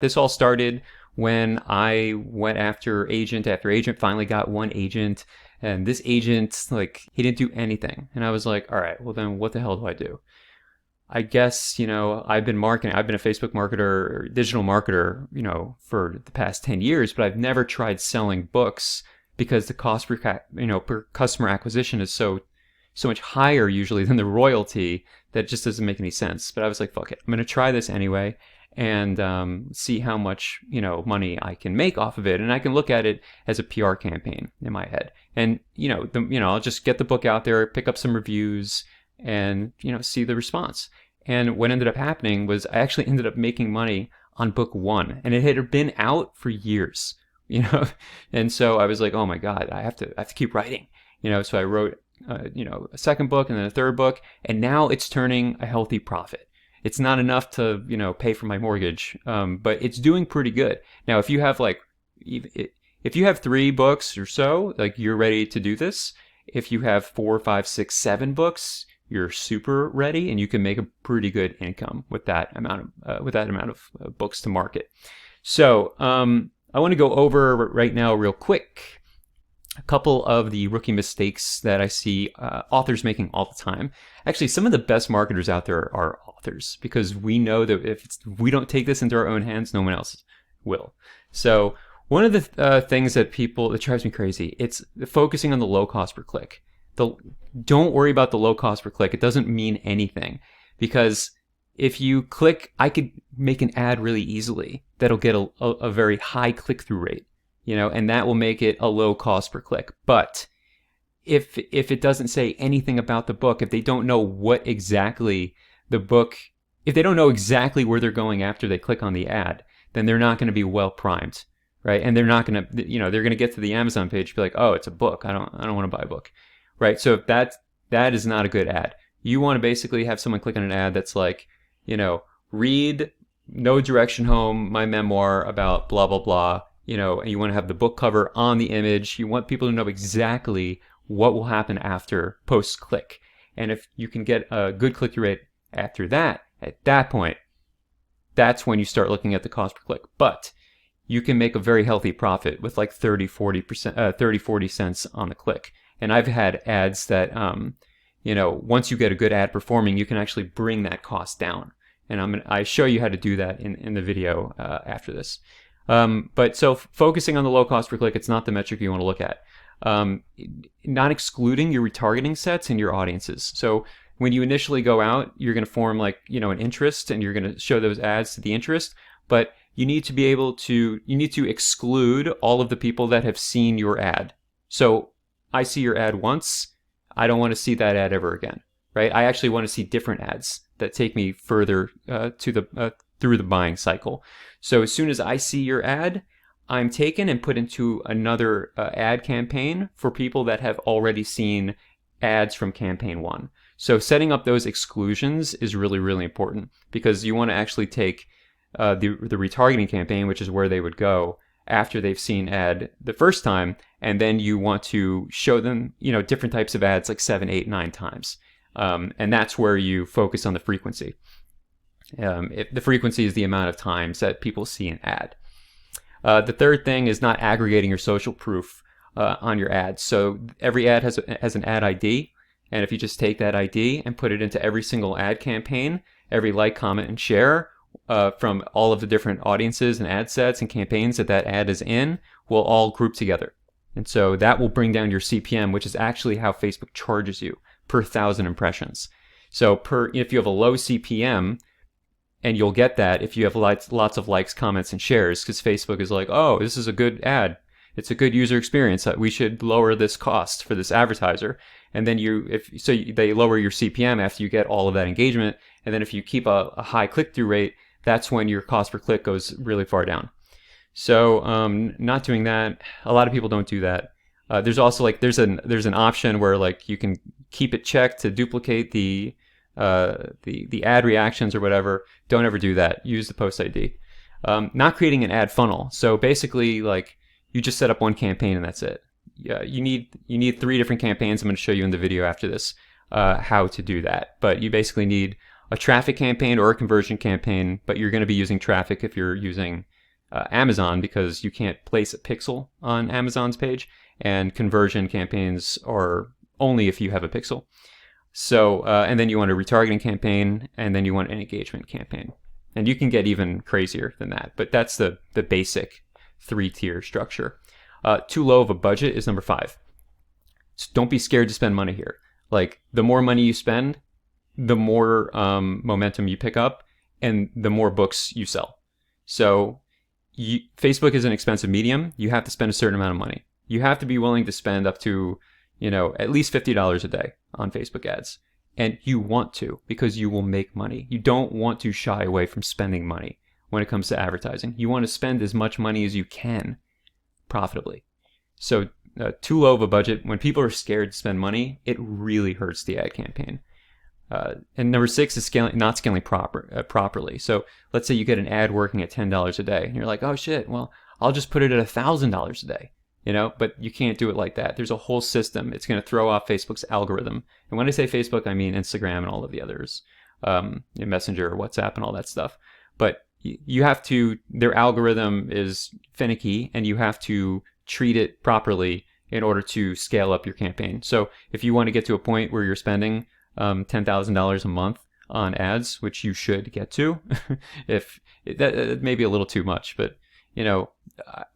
This all started when I went after agent after agent, finally got one agent, and this agent, like, he didn't do anything. And I was like, all right, well then what the hell do I do? I guess, I've been marketing, I've been a Facebook marketer, or digital marketer, for the past 10 years, but I've never tried selling books because the cost per customer acquisition is so much higher usually than the royalty that it just doesn't make any sense. But I was like, fuck it, I'm going to try this anyway and see how much money I can make off of it, and I can look at it as a PR campaign in my head. And I'll just get the book out there, pick up some reviews, and see the response. And what ended up happening was I actually ended up making money on book one, and it had been out for years, and so I was like, oh my god, I have to keep writing, so I wrote a second book and then a third book, and now it's turning a healthy profit. It's not enough to pay for my mortgage, but it's doing pretty good. Now if you have if you have 3 books or so, like, you're ready to do this. If you have 4, 5, 6, 7 books, you're super ready, and you can make a pretty good income with that amount of books to market. So I want to go over right now real quick a couple of the rookie mistakes that I see authors making all the time. Actually, some of the best marketers out there are authors, because we know that if we don't take this into our own hands, no one else will. So one of the things that drives me crazy, it's focusing on the low cost per click. Don't worry about the low cost per click. It doesn't mean anything, because if you click, I could make an ad really easily that'll get a very high click-through rate, and that will make it a low cost per click. But if it doesn't say anything about the book, if they don't know what exactly the book, if they don't know exactly where they're going after they click on the ad, then they're not going to be well primed, right? And they're not going to, they're going to get to the Amazon page and be like, oh, it's a book. I don't want to buy a book. Right, so if that is not a good ad. You want to basically have someone click on an ad that's like, read No Direction Home, my memoir about blah blah blah. And you want to have the book cover on the image. You want people to know exactly what will happen after post click. And if you can get a good click-through rate after that, at that point, that's when you start looking at the cost per click. But you can make a very healthy profit with like 40 cents on the click. And I've had ads that, once you get a good ad performing, you can actually bring that cost down. And I show you how to do that in the video after this. But so focusing on the low cost per click, it's not the metric you want to look at. Not excluding your retargeting sets and your audiences. So when you initially go out, you're going to form an interest, and you're going to show those ads to the interest. But you need to exclude all of the people that have seen your ad. So I see your ad once, I don't want to see that ad ever again, right? I actually want to see different ads that take me further through the buying cycle. So as soon as I see your ad, I'm taken and put into another ad campaign for people that have already seen ads from campaign 1. So setting up those exclusions is really, really important, because you want to actually take the retargeting campaign, which is where they would go after they've seen ad the first time, and then you want to show them, different types of ads like 7, 8, 9 times. And that's where you focus on the frequency. If the frequency is the amount of times that people see an ad. The third thing is not aggregating your social proof on your ads. So every ad has an ad ID, and if you just take that ID and put it into every single ad campaign, every like, comment, and share from all of the different audiences and ad sets and campaigns that ad is in, will all group together. And so that will bring down your CPM, which is actually how Facebook charges you per 1,000 impressions. So if you have a low CPM, and you'll get that if you have lots of likes, comments, and shares, because Facebook is like, oh, this is a good ad. It's a good user experience. We should lower this cost for this advertiser. And then they lower your CPM after you get all of that engagement. And then if you keep a high click-through rate, that's when your cost per click goes really far down. So not doing that. A lot of people don't do that. There's also there's an option where you can keep it checked to duplicate the ad reactions or whatever. Don't ever do that. Use the post ID. Not creating an ad funnel. So basically, you just set up one campaign and that's it. You need 3 different campaigns. I'm going to show you in the video after this how to do that. But you basically need a traffic campaign or a conversion campaign, but you're going to be using traffic if you're using Amazon, because you can't place a pixel on Amazon's page, and conversion campaigns are only if you have a pixel. So, and then you want a retargeting campaign, and then you want an engagement campaign. And you can get even crazier than that, but that's the basic 3-tier structure. Too low of a budget is number 5. So don't be scared to spend money here. Like, the more money you spend, the more momentum you pick up, and the more books you sell. So Facebook is an expensive medium. You have to spend a certain amount of money. You have to be willing to spend up to, at least $50 a day on Facebook ads. And you want to, because you will make money. You don't want to shy away from spending money when it comes to advertising. You want to spend as much money as you can profitably. So too low of a budget, when people are scared to spend money, it really hurts the ad campaign. And number 6 is not scaling properly. So let's say you get an ad working at $10 a day, and you're like, oh shit, well, I'll just put it at $1,000 a day. But you can't do it like that. There's a whole system. It's going to throw off Facebook's algorithm. And when I say Facebook, I mean Instagram and all of the others, Messenger, WhatsApp, and all that stuff. But you have to, their algorithm is finicky, and you have to treat it properly in order to scale up your campaign. So if you want to get to a point where you're spending $10,000 a month on ads, which you should get to, if that may be a little too much, but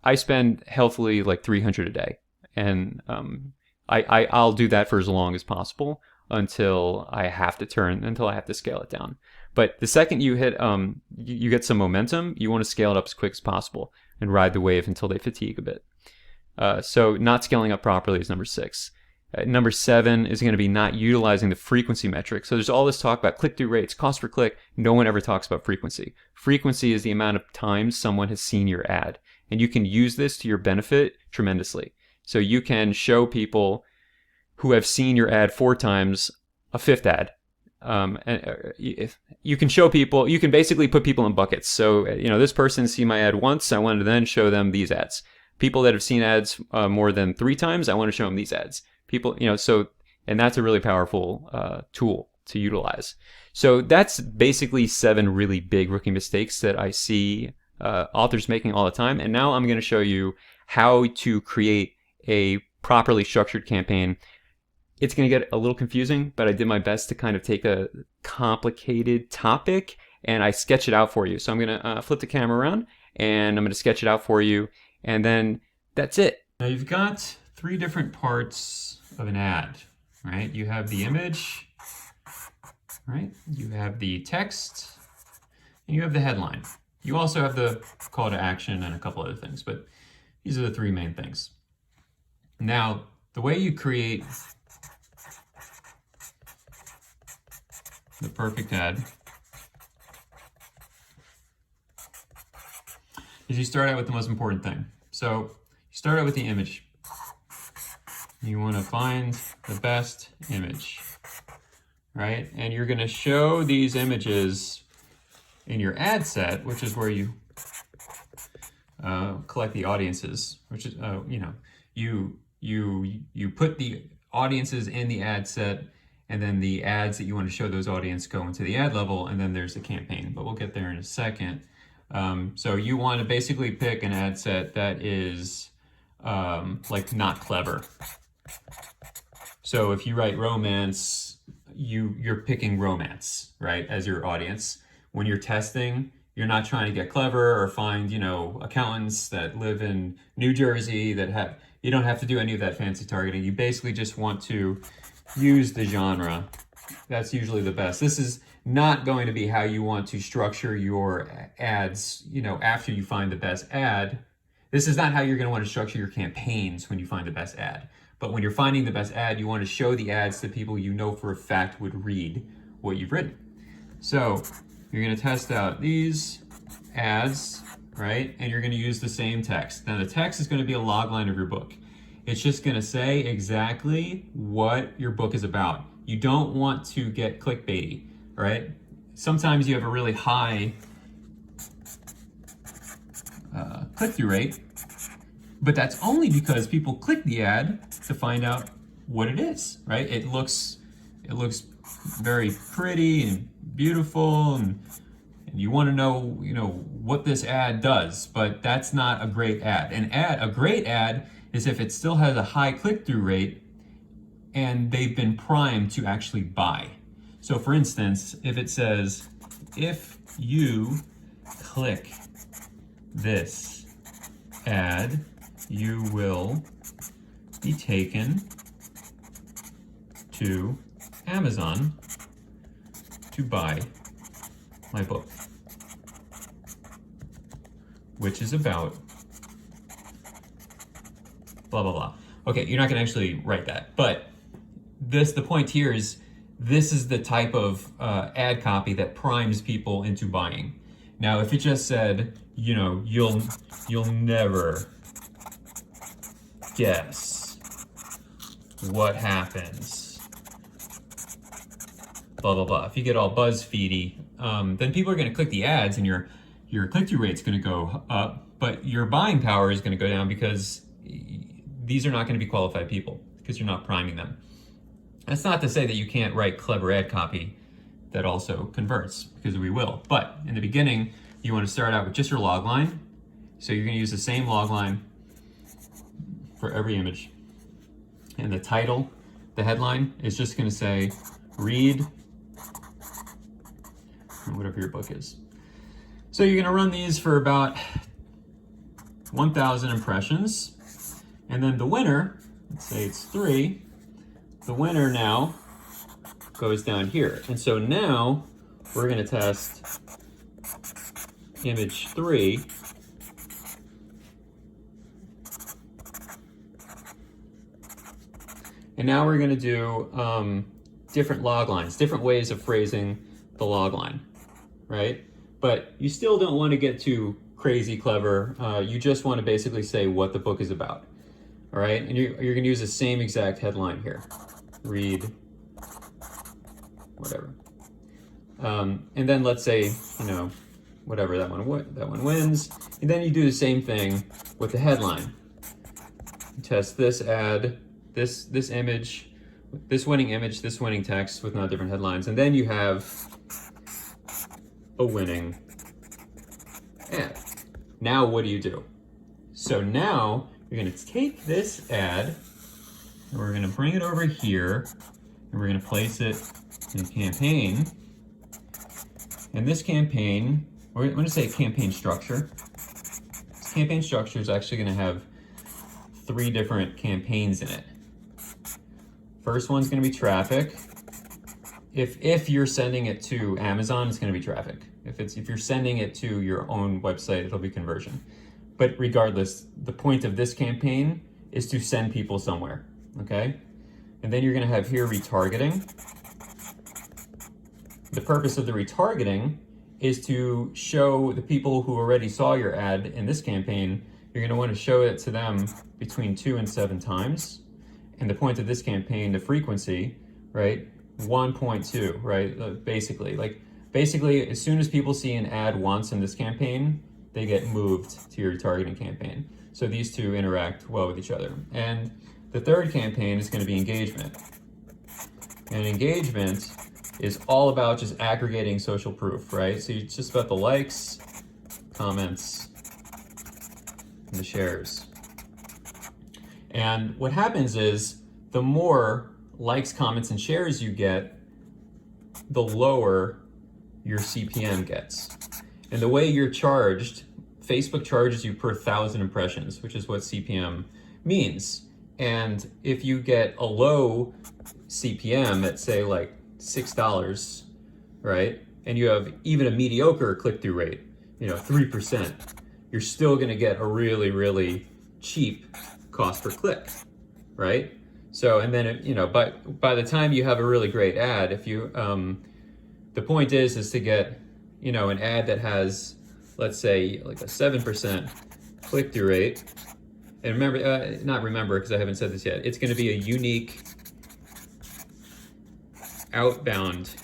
I spend healthily like $300 a day, and I'll do that for as long as possible until I have to scale it down. But the second you hit, you get some momentum, you want to scale it up as quick as possible and ride the wave until they fatigue a bit. So not scaling up properly is number 6. Number 7 is going to be not utilizing the frequency metric. So there's all this talk about click-through rates, cost per click. No one ever talks about frequency. Frequency is the amount of times someone has seen your ad. And you can use this to your benefit tremendously. So you can show people who have seen your ad 4 times a 5th ad. You can show people, you can basically put people in buckets. So, this person see my ad once, I want to then show them these ads. People that have seen ads more than 3 times, I want to show them these ads. People, and that's a really powerful tool to utilize. So that's basically 7 really big rookie mistakes that I see authors making all the time. And now I'm going to show you how to create a properly structured campaign. It's going to get a little confusing, but I did my best to kind of take a complicated topic and I sketch it out for you. So I'm going to flip the camera around and I'm going to sketch it out for you. And then that's it. Now you've got 3 different parts of an ad, right? You have the image, right? You have the text, and you have the headline. You also have the call to action and a couple other things, but these are the 3 main things. Now, the way you create the perfect ad is you start out with the most important thing. So you start out with the image. You want to find the best image, right? And you're going to show these images in your ad set, which is where you collect the audiences, which is, you put the audiences in the ad set, and then the ads that you want to show those audience go into the ad level, and then there's the campaign, but we'll get there in a second. So you want to basically pick an ad set that is like not clever. So if you write romance, you're picking romance, right, as your audience. When you're testing, you're not trying to get clever or find, accountants that live in New Jersey that you don't have to do any of that fancy targeting. You basically just want to use the genre. That's usually the best. This is not going to be how you want to structure your ads, after you find the best ad. This is not how you're going to want to structure your campaigns when you find the best ad. But when you're finding the best ad, you want to show the ads to people you know for a fact would read what you've written. So you're going to test out these ads, right? And you're going to use the same text. Now the text is going to be a logline of your book. It's just going to say exactly what your book is about. You don't want to get clickbaity, right? Sometimes you have a really high click-through rate, but that's only because people click the ad to find out what it is, right? It looks very pretty and beautiful and you want to know, what this ad does, but that's not a great ad. A great ad is if it still has a high click-through rate and they've been primed to actually buy. So for instance, if it says, if you click this ad, you will be taken to Amazon to buy my book, which is about blah, blah, blah. Okay, you're not gonna actually write that, but the point here is this is the type of ad copy that primes people into buying. Now, if it just said, you'll never guess what happens, blah, blah, blah. If you get all BuzzFeedy, then people are gonna click the ads and your click-through rate's gonna go up, but your buying power is gonna go down because these are not gonna be qualified people because you're not priming them. That's not to say that you can't write clever ad copy that also converts, because we will. But in the beginning, you want to start out with just your log line. So you're going to use the same log line for every image. And the title, the headline, is just going to say, read, whatever your book is. So you're going to run these for about 1,000 impressions. And then the winner, let's say it's 3, the winner now goes down here. And so now we're going to test image 3. And now we're going to do different log lines, different ways of phrasing the log line, right? But you still don't want to get too crazy clever. You just want to basically say what the book is about, all right? And you're going to use the same exact headline here. Read, whatever. And then let's say, whatever, that one wins. And then you do the same thing with the headline. You test this ad, this image, this winning image, this winning text with not different headlines. And then you have a winning ad. Now what do? So now you're going to take this ad and we're going to bring it over here and we're going to place it in a campaign. And this campaign, we're going to say campaign structure. This campaign structure is actually going to have 3 different campaigns in it. First one's going to be traffic. If you're sending it to Amazon, it's going to be traffic. If you're sending it to your own website, it'll be conversion. But regardless, the point of this campaign is to send people somewhere, okay? And then you're going to have here retargeting. The purpose of the retargeting is to show the people who already saw your ad in this campaign, you're going to want to show it to them between 2 and 7 times. And the point of this campaign, the frequency, right? 1.2, right? Basically, as soon as people see an ad once in this campaign, they get moved to your retargeting campaign. So these two interact well with each other. And the third campaign is going to be engagement. And engagement is all about just aggregating social proof, right? So it's just about the likes, comments, and the shares. And what happens is the more likes, comments, and shares you get, the lower your CPM gets. And the way you're charged, Facebook charges you per 1,000 impressions, which is what CPM means. And if you get a low CPM at say like $6, right? And you have even a mediocre click-through rate, 3%, you're still gonna get a really, really cheap cost per click, right? So, and then, by the time you have a really great ad, if you, the point is to get, an ad that has, let's say like a 7% click-through rate. And remember, because I haven't said this yet, it's gonna be a unique outbound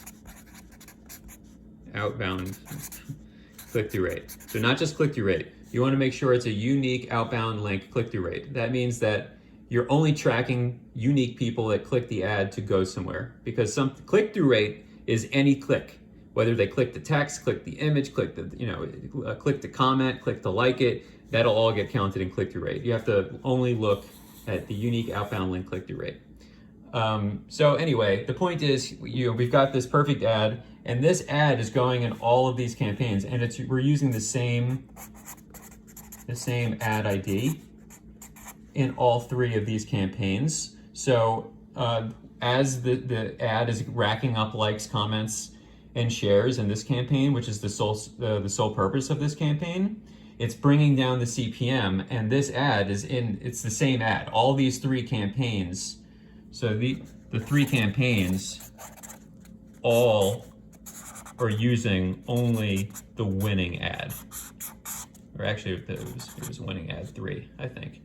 click-through rate. So not just click-through rate. You want to make sure it's a unique outbound link click-through rate. That means that you're only tracking unique people that click the ad to go somewhere, because some click-through rate is any click, whether they click the text, click the image, click the, click the comment, click to like it, that'll all get counted in click-through rate. You have to only look at the unique outbound link click-through rate. So anyway, the point is, we've got this perfect ad, and this ad is going in all of these campaigns, and we're using the same ad ID in all 3 of these campaigns. So as the ad is racking up likes, comments, and shares in this campaign, which is the sole purpose of this campaign, it's bringing down the CPM, and this ad it's the same ad. All these 3 campaigns, so the 3 campaigns all are using only the winning ad. Or actually, it was winning ad 3, I think.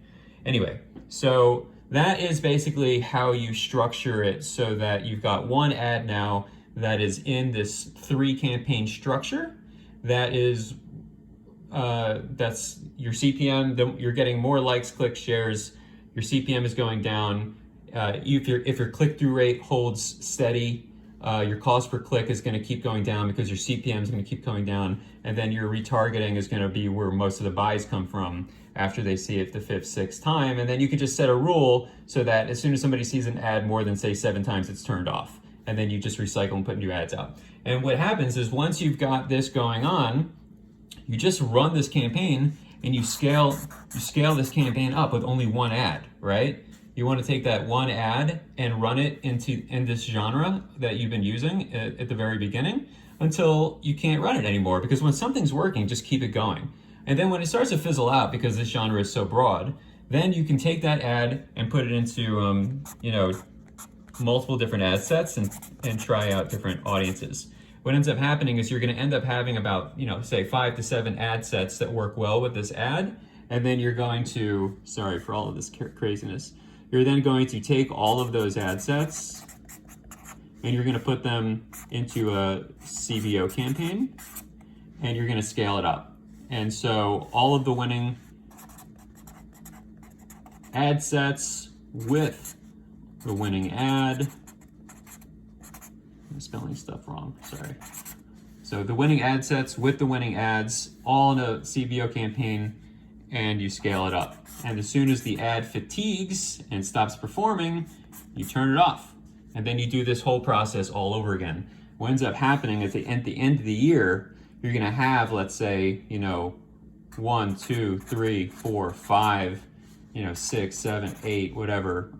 Anyway, so that is basically how you structure it, so that you've got one ad now that is in this 3 campaign structure. That is, that's your CPM. You're getting more likes, clicks, shares. Your CPM is going down. If your click-through rate holds steady, your cost per click is going to keep going down because your CPM is going to keep going down, and then your retargeting is going to be where most of the buys come from after they see it the 5th, 6th time. And then you can just set a rule so that as soon as somebody sees an ad more than, say, 7 times, it's turned off, and then you just recycle and put new ads out. And what happens is, once you've got this going on, you just run this campaign and you scale this campaign up with only one ad, right? You want to take that one ad and run it in this genre that you've been using at the very beginning until you can't run it anymore. Because when something's working, just keep it going. And then when it starts to fizzle out, because this genre is so broad, then you can take that ad and put it into multiple different ad sets and try out different audiences. What ends up happening is you're going to end up having about, say 5 to 7 ad sets that work well with this ad. And then you're going to, sorry for all of this craziness, you're then going to take all of those ad sets and you're going to put them into a CBO campaign, and you're going to scale it up. And so all of the winning ad sets with the winning ad, I'm spelling stuff wrong, sorry. So the winning ad sets with the winning ads, all in a CBO campaign, and you scale it up. And as soon as the ad fatigues and stops performing, you turn it off. And then you do this whole process all over again. What ends up happening is at the end of the year, you're gonna have, let's say, 1, 2, 3, 4, 5, 6, 7, 8, whatever,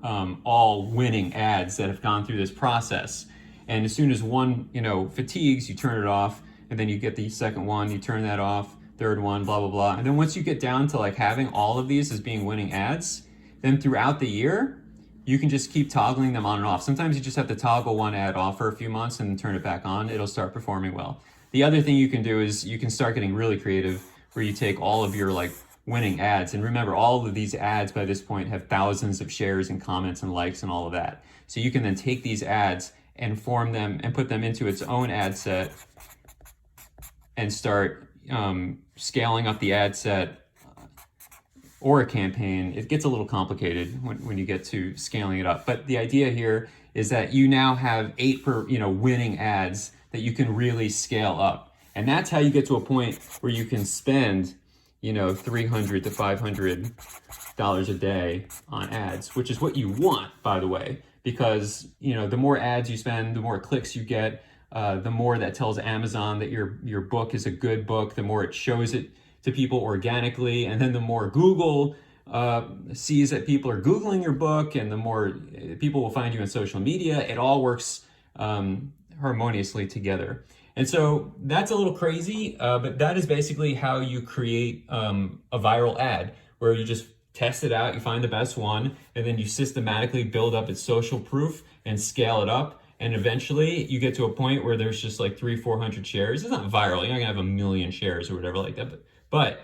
all winning ads that have gone through this process. And as soon as one, fatigues, you turn it off, and then you get the second one, you turn that off, third one, blah, blah, blah. And then once you get down to having all of these as being winning ads, then throughout the year, you can just keep toggling them on and off. Sometimes you just have to toggle one ad off for a few months and then turn it back on. It'll start performing well. The other thing you can do is you can start getting really creative, where you take all of your winning ads. And remember, all of these ads by this point have thousands of shares and comments and likes and all of that. So you can then take these ads and form them and put them into its own ad set and start scaling up the ad set or a campaign. It gets a little complicated when you get to scaling it up. But the idea here is that you now have 8 winning ads that you can really scale up. And that's how you get to a point where you can spend, $300 to $500 a day on ads, which is what you want, by the way, because, the more ads you spend, the more clicks you get, the more that tells Amazon that your book is a good book, the more it shows it to people organically, and then the more Google sees that people are Googling your book, and the more people will find you on social media. It all works harmoniously together. And so that's a little crazy, but that is basically how you create a viral ad, where you just test it out, you find the best one, and then you systematically build up its social proof and scale it up. And eventually you get to a point where there's just 300-400 shares. It's not viral. You're not gonna have 1 million shares or whatever like that, but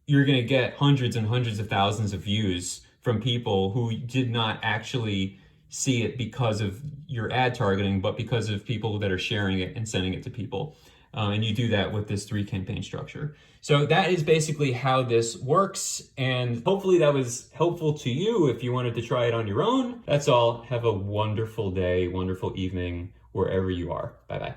you're gonna get hundreds and hundreds of thousands of views from people who did not actually see it because of your ad targeting, but because of people that are sharing it and sending it to people. And you do that with this 3 campaign structure. So that is basically how this works. And hopefully that was helpful to you if you wanted to try it on your own. That's all. Have a wonderful day, wonderful evening, wherever you are. Bye-bye.